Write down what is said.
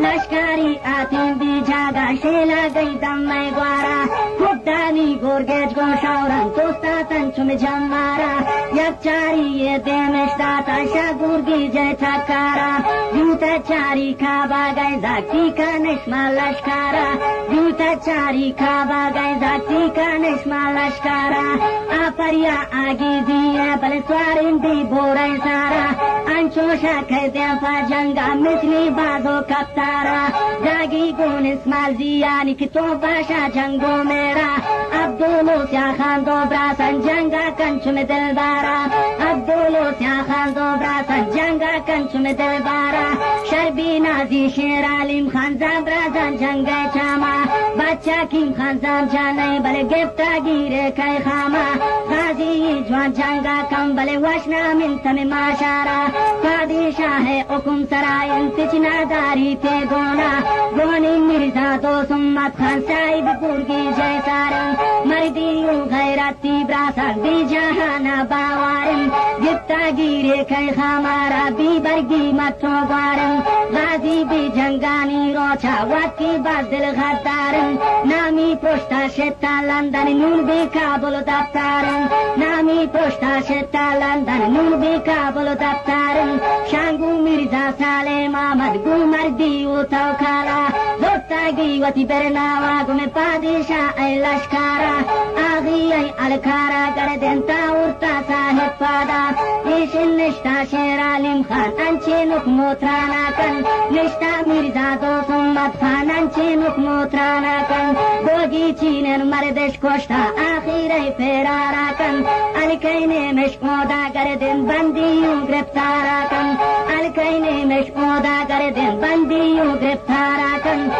Lashkari atin bija ga shela gaitam mai gwara Kuddani gorgej go shauran tosta وطن چون جمارا یک چاری دمشتا تاشا گورگی جه چکارا جوتا چاری کابا گئی زاکتی کنش مالشکارا جوتا چاری کابا گئی زاکتی کنش مالشکارا آفریا آگی دیه بل سوارین دی بورای سارا انچو شاکر دیم فا جنگا مثلی بازو کفتارا جاگی گون اسمال زیانی که تو باشا جنگو میرا عبدالو سیا خان دو براسن جنگا کنچم دلبارا عبدالو سیا خان دو براسن جنگا کنچم دلبارا شربی نازی شیر علیم خان زم براسن جنگا چاما بچا کیم خان زم جانه بل گفتا گیره کئی خاما غازی جوان جنگا کم بل وشنا من تم ماشارا قادی شاہ حکم سرائے انتچنا داری تے گونا گونی مرزا دو سمت خان صاحب پورگی جے سارن مردیوں غیرتی براسن دی جہانا باوارن گفتا گیرے کئی خامارا بی برگی متو گوارن غازی بی جنگانی روچا وکی بازدل غدارن نامی پشتا شتا لندن نون بی کابل دفتارن نامی پشتا شتا لندن نون بی کابل دفتارن شانگو مرزا سالم آمد گو مردی و توکالا زوتاگی وتی برناوا گم پادشاہ ای لشکارا آغی ای الکارا گردن تاورتا صاحب پادا ایشن نشتا شیر علیم خان انچه نکموترانا کن نشتا مرزا دو سمت خان انچه نکموترانا کن گوگی چینن مردش کشتا آخیر ای فرارا کن الکین مشکودا گردن بندیوں گرفتارا کن الکین مشکودا گردن بندیوں گرفتارا کن